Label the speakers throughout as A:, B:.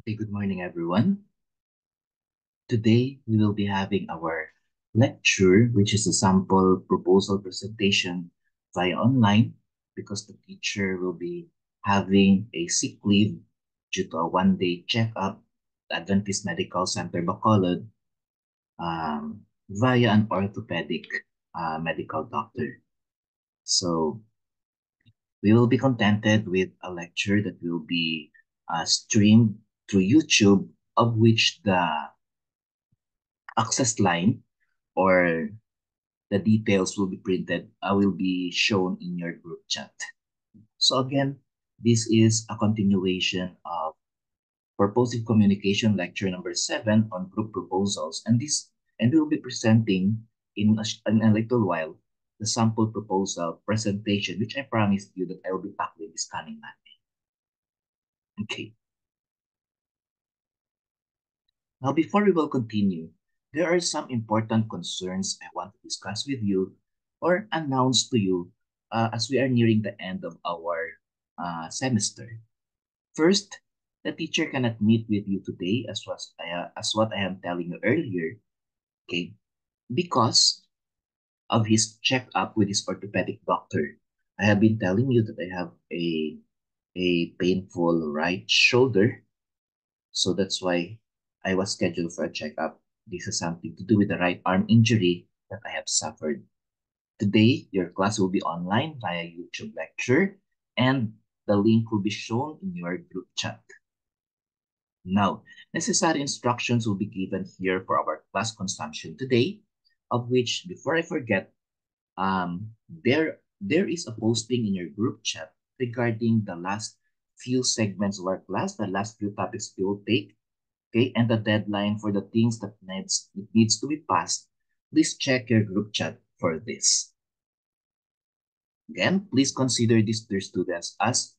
A: Okay, good morning, everyone. Today, we will be having our lecture, which is a sample proposal presentation via online because the teacher will be having a sick leave due to a one-day checkup at Adventist Medical Center, Bacolod, via an orthopedic medical doctor. So, we will be contented with a lecture that will be streamed through YouTube, of which the access line or the details will be printed, will be shown in your group chat. So again, this is a continuation of purposive communication lecture number 7 on group proposals, and we'll be presenting in a little while the sample proposal presentation, which I promised you that I will be tackling this coming Monday. Okay. Now, before we will continue, there are some important concerns I want to discuss with you or announce to you as we are nearing the end of our semester. First, the teacher cannot meet with you today as what I am telling you earlier, okay, because of his checkup with his orthopedic doctor. I have been telling you that I have a painful right shoulder. So that's why I was scheduled for a checkup. This has something to do with the right arm injury that I have suffered. Today, your class will be online via YouTube lecture, and the link will be shown in your group chat. Now, necessary instructions will be given here for our class consumption today, of which, before I forget, there is a posting in your group chat regarding the last few segments of our class, the last few topics we will take. Okay, and the deadline for the things that needs to be passed, please check your group chat for this. Again, please consider these, dear students, as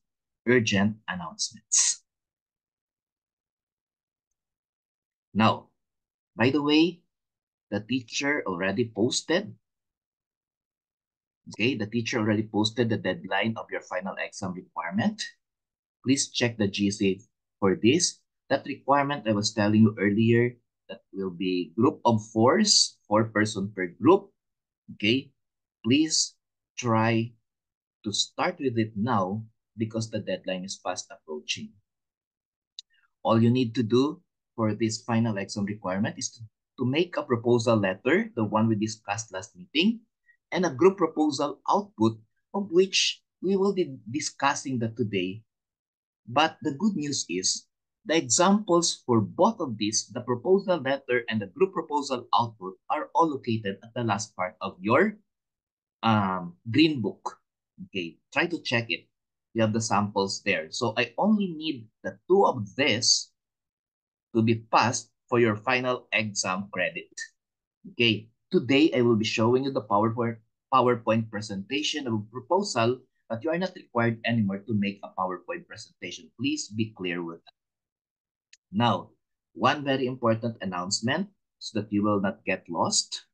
A: urgent announcements. Now, by the way, the teacher already posted, the deadline of your final exam requirement. Please check the GC for this. That requirement I was telling you earlier, that will be group of 4s, 4 person per group. Okay, please try to start with it now because the deadline is fast approaching. All you need to do for this final exam requirement is to make a proposal letter, the one we discussed last meeting, and a group proposal output, of which we will be discussing that today. But the good news is the examples for both of these, the proposal letter and the group proposal output, are all located at the last part of your green book. Okay, try to check it. You have the samples there. So I only need the two of this to be passed for your final exam credit. Okay, today I will be showing you the PowerPoint presentation of a proposal, but you are not required anymore to make a PowerPoint presentation. Please be clear with that. Now, one very important announcement so that you will not get lost.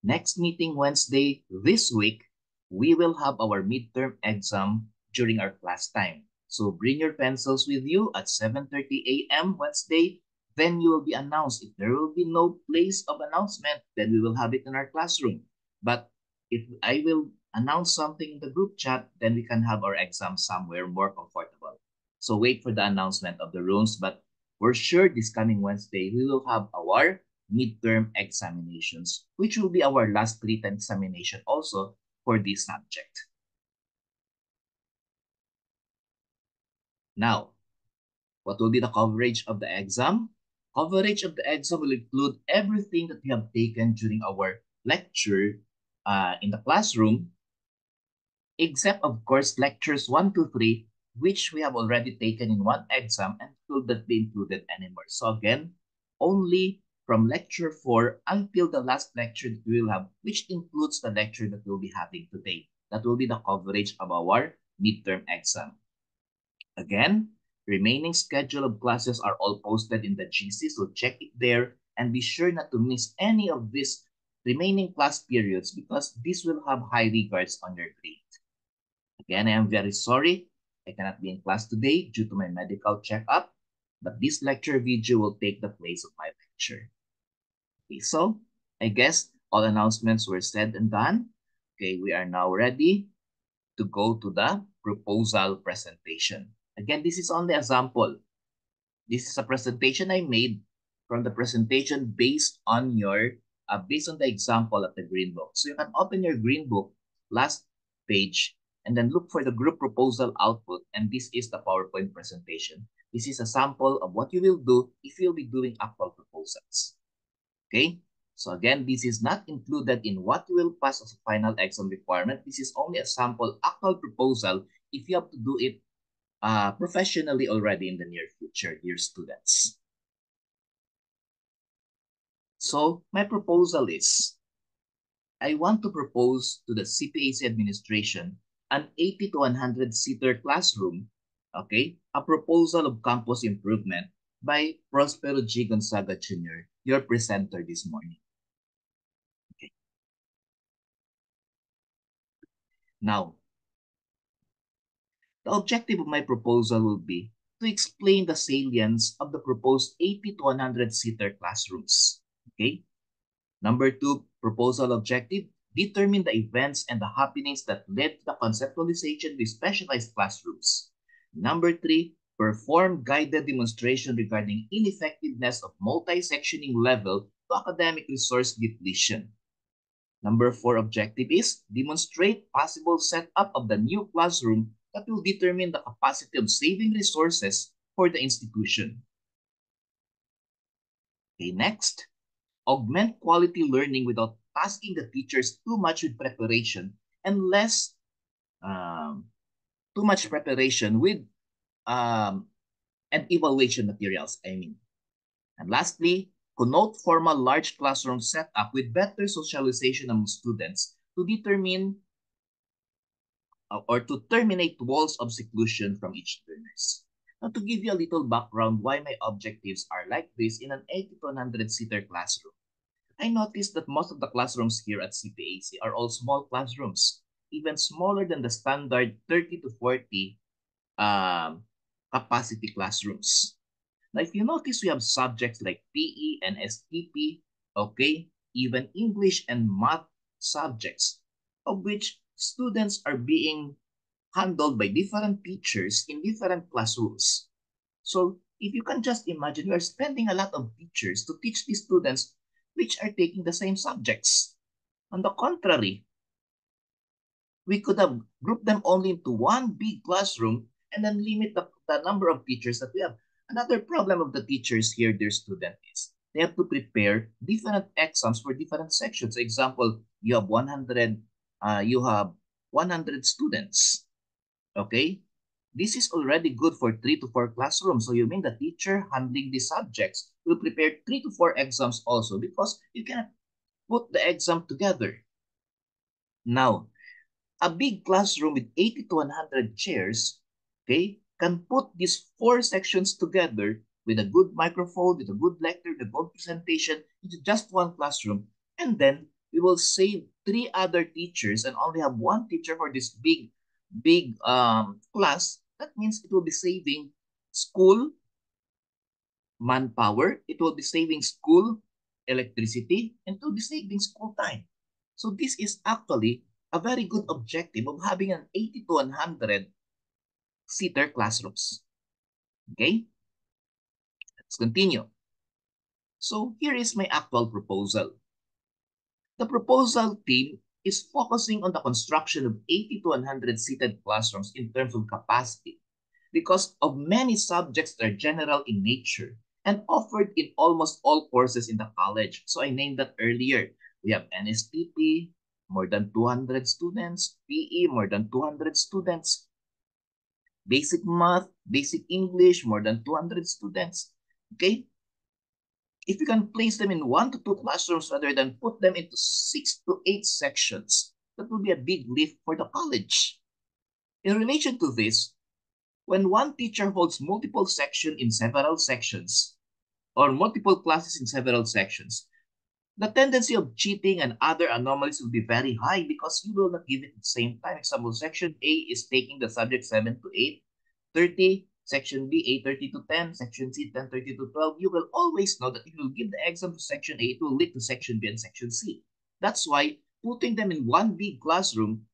A: Next meeting Wednesday this week, we will have our midterm exam during our class time. So bring your pencils with you at 7:30 a.m. Wednesday. Then you will be announced. If there will be no place of announcement, then we will have it in our classroom. But if I will announce something in the group chat, then we can have our exam somewhere more comfortable. So wait for the announcement of the rooms. But we're sure this coming Wednesday, we will have our midterm examinations, which will be our last written examination also for this subject. Now, what will be the coverage of the exam? Coverage of the exam will include everything that we have taken during our lecture in the classroom, except of course lectures 1 to 3, which we have already taken in one exam and will not be included anymore. So again, only from lecture 4 until the last lecture that we will have, which includes the lecture that we'll be having today. That will be the coverage of our midterm exam. Again, remaining schedule of classes are all posted in the GC, so check it there and be sure not to miss any of these remaining class periods because this will have high regards on your grade. Again, I am very sorry I cannot be in class today due to my medical checkup. but this lecture video will take the place of my lecture. Okay, so I guess all announcements were said and done. Okay, we are now ready to go to the proposal presentation. Again, this is only a sample. This is a presentation I made from the presentation based on the example of the green book. So you can open your green book, last page, and then look for the group proposal output. And this is the PowerPoint presentation. This is a sample of what you will do if you'll be doing actual proposals. Okay? So again, this is not included in what you will pass as a final exam requirement. This is only a sample actual proposal if you have to do it professionally already in the near future, dear students. So my proposal is, I want to propose to the CPAC administration an 80 to 100 seater classroom, okay, a proposal of campus improvement by Prospero G. Gonzaga Jr., your presenter this morning. Okay. Now, the objective of my proposal will be to explain the salience of the proposed 80 to 100 seater classrooms. Okay? Number 2, proposal objective, determine the events and the happenings that led to the conceptualization with specialized classrooms. Number 3, perform guided demonstration regarding ineffectiveness of multi-sectioning level to academic resource depletion. Number 4 objective is demonstrate possible setup of the new classroom that will determine the capacity of saving resources for the institution. Okay, next, augment quality learning without tasking the teachers too much with preparation and less too much preparation with and evaluation materials, I mean. And lastly, connote formal large classroom setup with better socialization among students to determine or to terminate walls of seclusion from each learners. Now, to give you a little background why my objectives are like this in an 80 to 100 seater classroom, I noticed that most of the classrooms here at CPAC are all small classrooms, even smaller than the standard 30 to 40 capacity classrooms. Now, if you notice, we have subjects like PE and STP, okay, even English and math subjects, of which students are being handled by different teachers in different classrooms. So, if you can just imagine, we are spending a lot of teachers to teach these students which are taking the same subjects. On the contrary, we could have grouped them only into one big classroom and then limit the number of teachers that we have. Another problem of the teachers here, dear student, is they have to prepare different exams for different sections. Example, you have 100 students. Okay? This is already good for 3 to 4 classrooms. So you mean the teacher handling these subjects will prepare 3 to 4 exams also because you cannot put the exam together. Now, a big classroom with 80 to 100 chairs, okay, can put these 4 sections together with a good microphone, with a good lecture, with a good presentation into just one classroom. And then we will save 3 other teachers and only have 1 teacher for this big class. That means it will be saving school manpower, it will be saving school electricity, and it will be saving school time. So this is actually a very good objective of having an 80 to 100 seater classrooms. Okay? Let's continue. So here is my actual proposal. The proposal team is focusing on the construction of 80 to 100 seated classrooms in terms of capacity because of many subjects that are general in nature and offered in almost all courses in the college. So I named that earlier. We have NSTP, more than 200 students, PE, more than 200 students, basic math, basic English, more than 200 students. Okay? If you can place them in 1 to 2 classrooms rather than put them into 6 to 8 sections, that will be a big lift for the college. In relation to this, when one teacher holds multiple sections in several sections, or multiple classes in several sections, the tendency of cheating and other anomalies will be very high because you will not give it at the same time. Example, section A is taking the subject 7 to 8, 30, Section B, 8:30 to 10, Section C, 10:30 to 12, you will always know that if you give the exam to Section A, it will lead to Section B and Section C. That's why putting them in one big classroom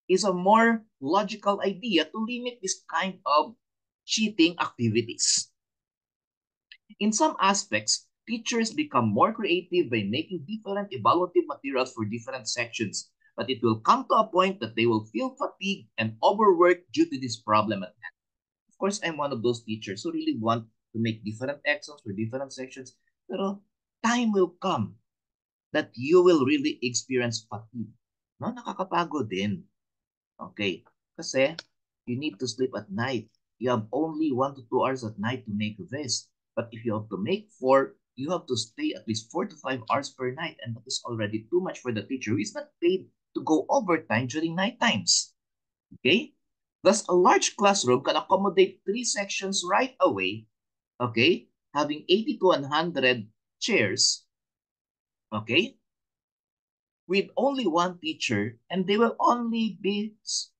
A: is a more logical idea to limit this kind of cheating activities. In some aspects, teachers become more creative by making different evaluative materials for different sections, but it will come to a point that they will feel fatigued and overworked due to this problem at hand. Of course, I'm one of those teachers who really want to make different exams for different sections, pero time will come that you will really experience fatigue. No, nakakapagod din. Okay, kasi you need to sleep at night. You have only 1 to 2 hours at night to make this. But if you have to make 4, you have to stay at least 4 to 5 hours per night. And that is already too much for the teacher who is not paid to go overtime during night times. Okay? Thus, a large classroom can accommodate 3 sections right away. Okay? Having 80 to 100 chairs. Okay? With only one teacher, and they will only be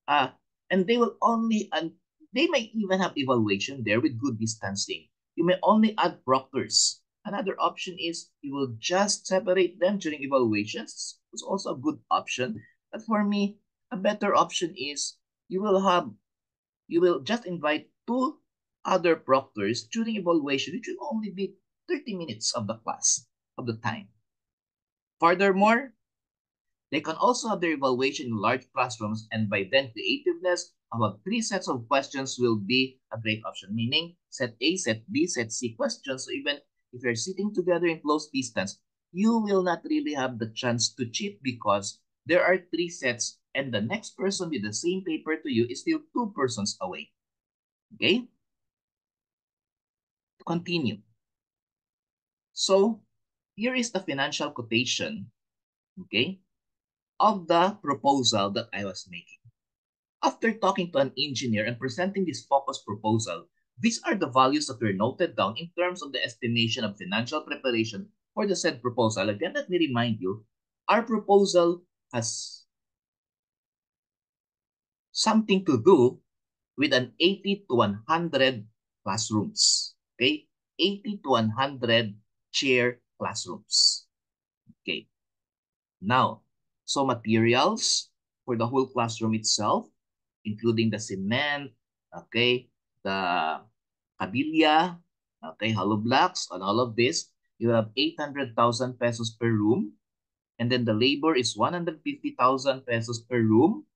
A: and they will only and they may even have evaluation there with good distancing. You may only add proctors. Another option is you will just separate them during evaluations. It's also a good option. But for me, a better option is you will just invite 2 other proctors during evaluation, which will only be 30 minutes of the class of the time. Furthermore, they can also have their evaluation in large classrooms, and by then creativeness about 3 sets of questions will be a great option, meaning set A, set B, set C questions. So even if you're sitting together in close distance, you will not really have the chance to cheat because there are 3 sets and the next person with the same paper to you is still 2 persons away. Okay? Continue. So here is the financial quotation, okay, of the proposal that I was making. After talking to an engineer and presenting this focus proposal, these are the values that were noted down in terms of the estimation of financial preparation for the said proposal. Again, let me remind you, our proposal has something to do with an 80 to 100 classrooms. Okay? 80 to 100 chair classrooms. Okay. Now, so materials for the whole classroom itself, including the cement, okay, the kabilya, okay, hollow blocks, and all of this, you have 800,000 pesos per room. And then the labor is 150,000 pesos per room.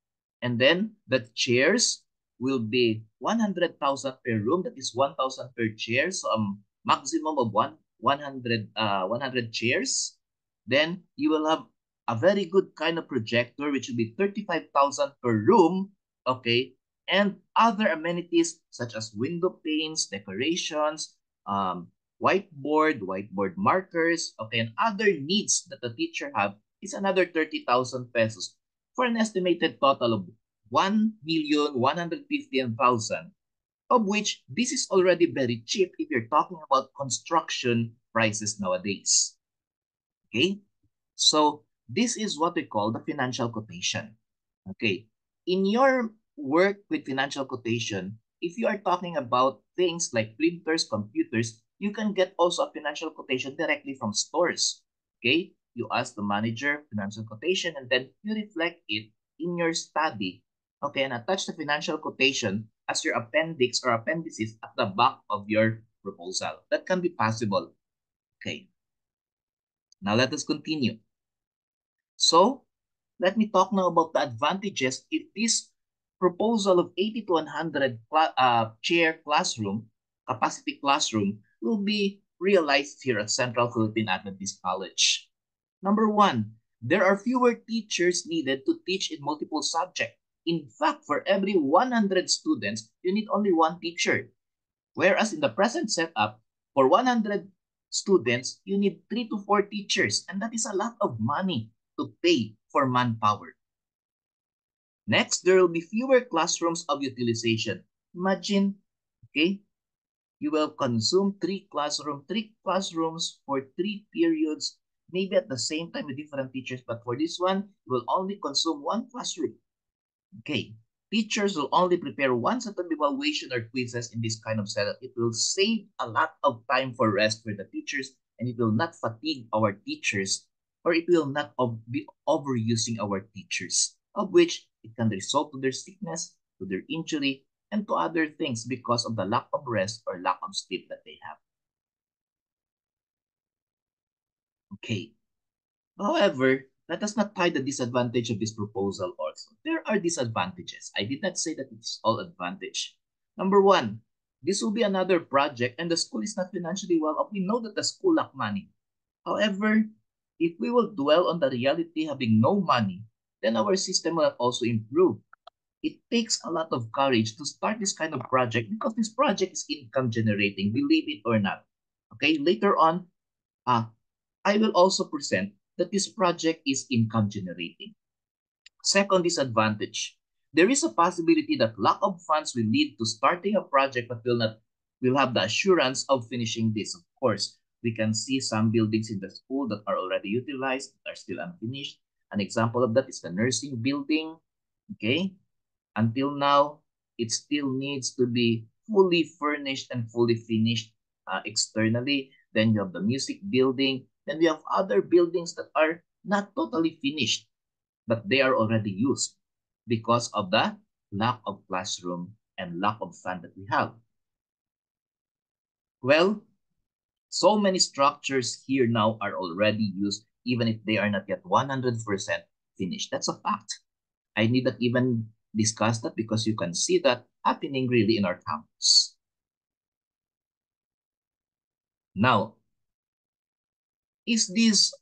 A: And then the chairs will be 100,000 per room. That is 1,000 per chair. So maximum of 100 chairs. Then you will have a very good kind of projector, which will be 35,000 per room. Okay. And other amenities such as window panes, decorations, whiteboard markers, okay, and other needs that the teacher have is another 30,000 pesos for an estimated total of 1,150,000, of which this is already very cheap if you're talking about construction prices nowadays. Okay? So this is what we call the financial quotation. Okay? In your work with financial quotation, if you are talking about things like printers, computers, you can get also a financial quotation directly from stores. Okay? You ask the manager financial quotation and then you reflect it in your study. Okay, and attach the financial quotation as your appendix or appendices at the back of your proposal. That can be possible. Okay. Now let us continue. So, let me talk now about the advantages if this proposal of 80 to 100 chair classroom, capacity classroom, will be realized here at Central Philippine Adventist College. Number 1, there are fewer teachers needed to teach in multiple subjects. In fact, for every 100 students, you need only 1 teacher. Whereas in the present setup, for 100 students, you need 3 to 4 teachers, and that is a lot of money to pay for manpower. Next, there will be fewer classrooms of utilization. Imagine, okay, you will consume 3 classrooms for 3 periods, maybe at the same time with different teachers, but for this one, you will only consume 1 classroom. Okay, Teachers will only prepare one set of evaluation or quizzes in this kind of setup. It will save a lot of time for rest for the teachers, and it will not fatigue our teachers, or it will not be overusing our teachers, of which it can result to their sickness, to their injury, and to other things because of the lack of rest or lack of sleep that they have. Okay. However, let us not tie the disadvantage of this proposal also. There are disadvantages. I did not say that it's all advantage. Number one, this will be another project and the school is not financially well off. We know that the school lack money. However, if we will dwell on the reality having no money, then our system will also improve. It takes a lot of courage to start this kind of project because this project is income generating, believe it or not. Okay, later on, I will also present that this project is income generating. Second disadvantage, there is a possibility that lack of funds will lead to starting a project but will have the assurance of finishing this. Of course, we can see some buildings in the school that are already utilized, are still unfinished. An example of that is the nursing building. Okay, until now, it still needs to be fully furnished and fully finished externally. Then you have the music building. Then we have other buildings that are not totally finished, but they are already used because of the lack of classroom and lack of fund that we have. Well, so many structures here now are already used, even if they are not yet 100% finished. That's a fact. I need not even discuss that because you can see that happening really in our campus. Now, is this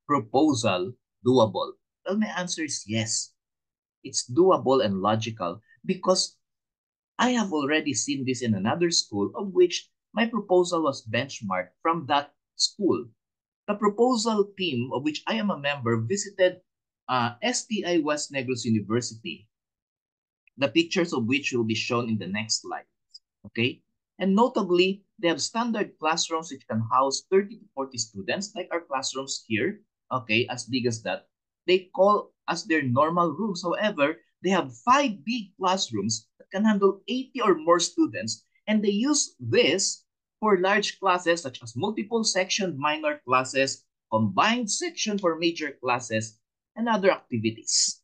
A: proposal doable? Well, my answer is yes. It's doable and logical because I have already seen this in another school of which my proposal was benchmarked from that school. The proposal team, of which I am a member, visited STI West Negros University, the pictures of which will be shown in the next slide. Okay? And notably, they have standard classrooms which can house 30 to 40 students, like our classrooms here, okay, as big as that. They call as their normal rooms. However, they have 5 big classrooms that can handle 80 or more students, and they use this for large classes such as multiple section minor classes, combined section for major classes, and other activities.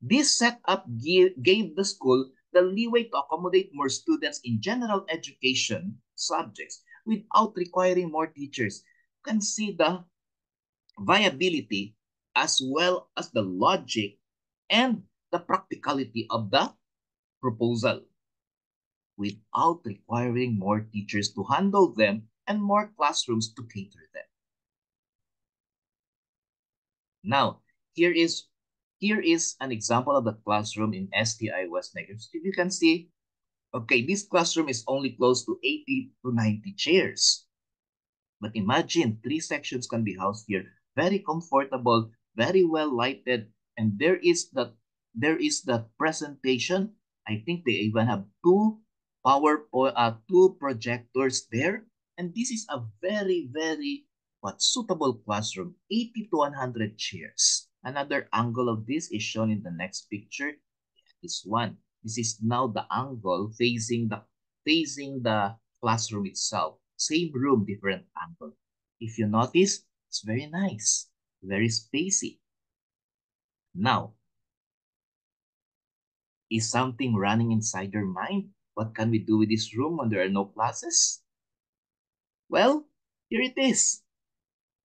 A: This setup gave the school the leeway to accommodate more students in general education subjects without requiring more teachers. You can see the viability as well as the logic and the practicality of the proposal without requiring more teachers to handle them and more classrooms to cater them. Now, here is an example of the classroom in STI West Negros. If you can see, okay, this classroom is only close to 80 to 90 chairs. But imagine 3 sections can be housed here. Very comfortable, very well lighted, and there is that presentation. I think they even have two projectors there, and this is a very suitable classroom. 80 to 100 chairs. Another angle of this is shown in the next picture. This one. This is now the angle facing the classroom itself. Same room, different angle. If you notice, it's very nice, very spacey. Now, is something running inside your mind? What can we do with this room when there are no classes? Well, here it is.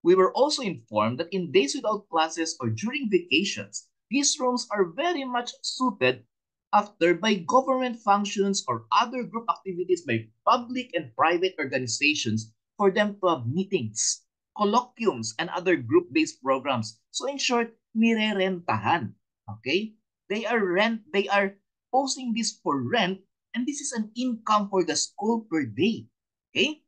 A: We were also informed that in days without classes or during vacations, these rooms are very much suited after by government functions or other group activities by public and private organizations for them to have meetings, colloquiums, and other group-based programs. So in short, nire-rentahan. Okay? They are posting this for rent, and this is an income for the school per day. Okay?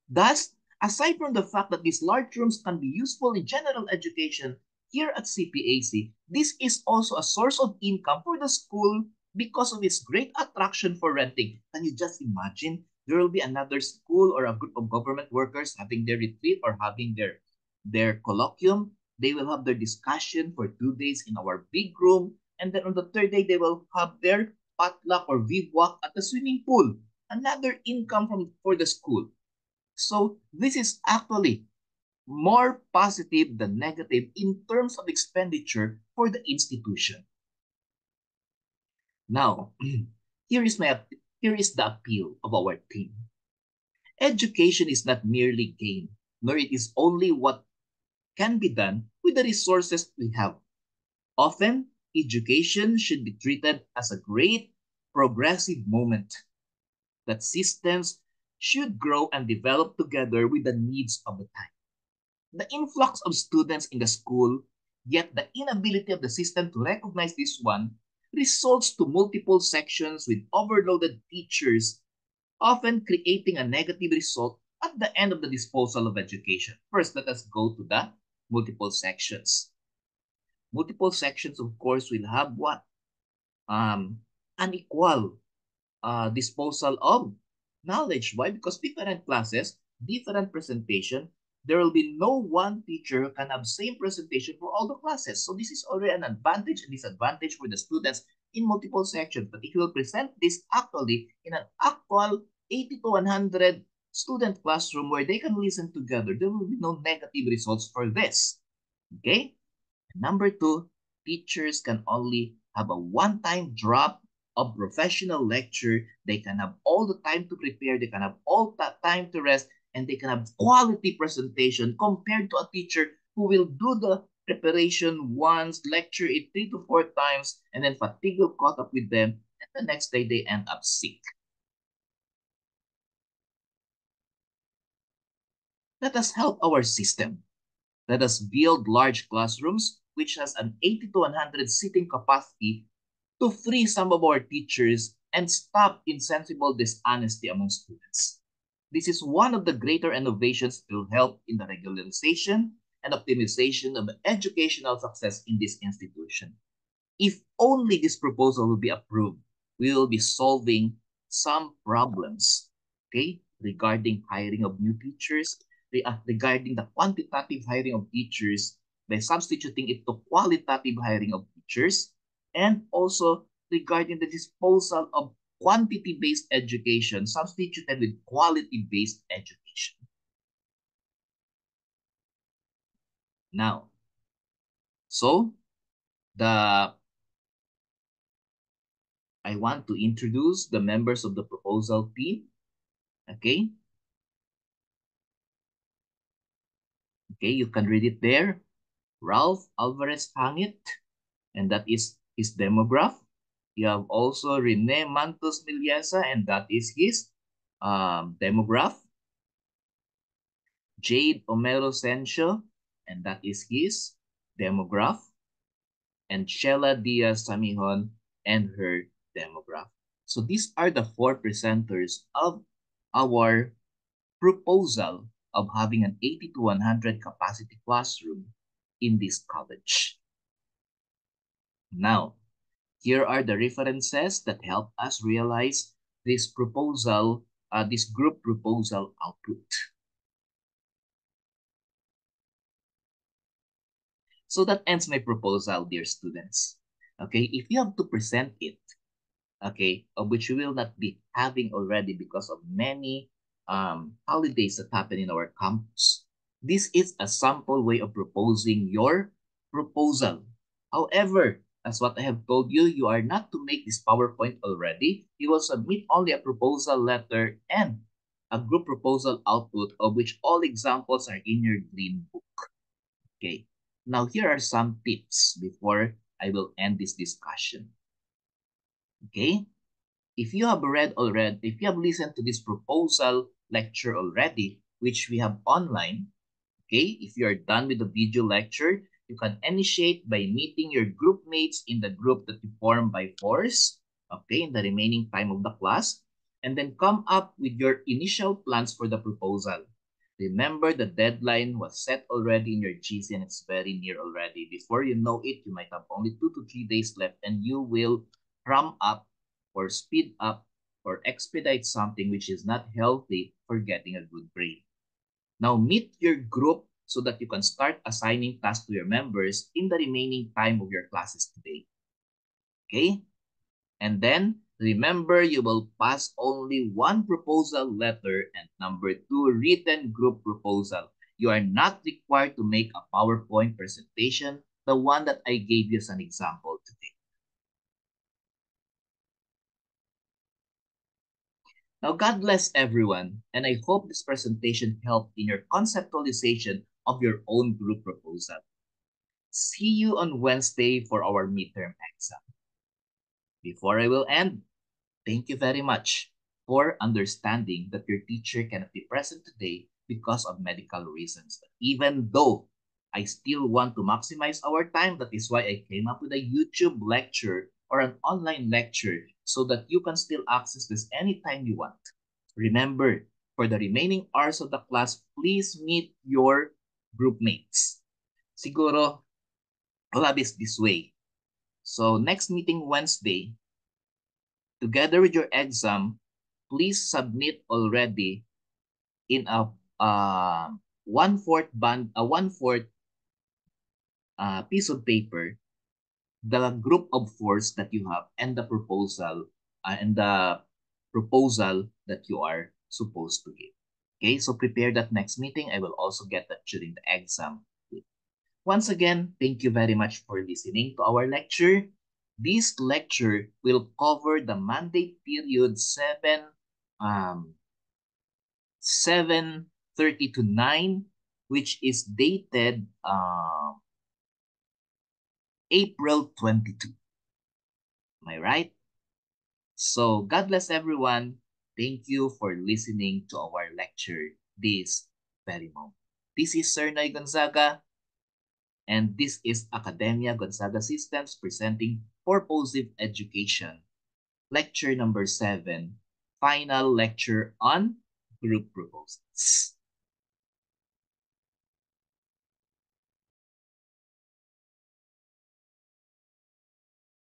A: Thus, aside from the fact that these large rooms can be useful in general education, here at CPAC, this is also a source of income for the school because of its great attraction for renting. Can you just imagine? There will be another school or a group of government workers having their retreat or having their colloquium. They will have their discussion for 2 days in our big room, And then on the third day, they will have their potluck or bivouac at the swimming pool. Another income for the school. So this is actually more positive than negative in terms of expenditure for the institution. Now, here is the appeal of our team. Education is not merely gain, nor it is only what can be done with the resources we have. Often, education should be treated as a great progressive moment that systems should grow and develop together with the needs of the time. The influx of students in the school, yet the inability of the system to recognize this one, results to multiple sections with overloaded teachers, often creating a negative result at the end of the disposal of education. First, let us go to the multiple sections. Multiple sections, of course, will have what? Unequal disposal of knowledge. Why? Because different classes, different presentation, there will be no one teacher who can have same presentation for all the classes. So this is already an advantage and disadvantage for the students in multiple sections. But if you will present this actually in an actual 80 to 100 student classroom where they can listen together, there will be no negative results for this. Okay? Number two, teachers can only have a one-time drop of professional lecture. They can have all the time to prepare, they can have all that time to rest, and they can have quality presentation compared to a teacher who will do the preparation once, lecture it 3 to 4 times, and then fatigue will caught up with them, and the next day they end up sick. Let us help our system. Let us build large classrooms which has an 80 to 100 seating capacity to free some of our teachers and stop insensible dishonesty among students. This is one of the greater innovations that will help in the regularization and optimization of educational success in this institution. If only this proposal will be approved, we will be solving some problems, okay, regarding hiring of new teachers, regarding the quantitative hiring of teachers by substituting it to qualitative hiring of teachers, and also regarding the disposal of quantity-based education substituted with quality-based education. Now, so the I want to introduce the members of the proposal team. Okay. Okay, you can read it there. Ralph Alvarez Hangit, and that is his demograph. You have also Rene Mantos Miliesa, and that is his demograph. Jade Omero Sencio, and that is his demograph. And Sheila Diaz Samihon and her demograph. So these are the 4 presenters of our proposal of having an 80 to 100 capacity classroom in this college. Now, here are the references that help us realize this proposal, this group proposal output. So that ends my proposal, dear students. Okay, if you have to present it, okay, of which we will not be having already because of many holidays that happen in our campus. This is a sample way of proposing your proposal. However, as what I have told you, you are not to make this PowerPoint already. You will submit only a proposal letter and a group proposal output of which all examples are in your green book. Okay, now here are some tips before I will end this discussion. Okay, if you have read already, if you have listened to this proposal lecture already, which we have online, okay, if you are done with the video lecture, you can initiate by meeting your group mates in the group that you form by force, okay, in the remaining time of the class, and then come up with your initial plans for the proposal. Remember, the deadline was set already in your GC and it's very near already. Before you know it, you might have only 2 to 3 days left and you will ram up or speed up or expedite something which is not healthy for getting a good grade. Now meet your group so that you can start assigning tasks to your members in the remaining time of your classes today. Okay? And then, remember, you will pass only one proposal letter and number two, written group proposal. You are not required to make a PowerPoint presentation, the one that I gave you as an example today. Now, God bless everyone, and I hope this presentation helped in your conceptualization of your own group proposal. See you on Wednesday for our midterm exam. Before I will end, thank you very much for understanding that your teacher cannot be present today because of medical reasons. Even though I still want to maximize our time, that is why I came up with a YouTube lecture or an online lecture so that you can still access this anytime you want. Remember, for the remaining hours of the class, please meet your group mates. Siguro, I'll have this way. So next meeting Wednesday, together with your exam, please submit already in a one-fourth piece of paper the group of fours that you have and the proposal that you are supposed to give. Okay, so prepare that next meeting. I will also get that during the exam. Once again, thank you very much for listening to our lecture. This lecture will cover the mandate period 7:30 to 9, which is dated April 22. Am I right? So God bless everyone. Thank you for listening to our lecture this very moment. This is Sir Noy Gonzaga, and this is Academia Gonzaga Systems presenting Purposive Education, lecture number 7, final lecture on group proposals.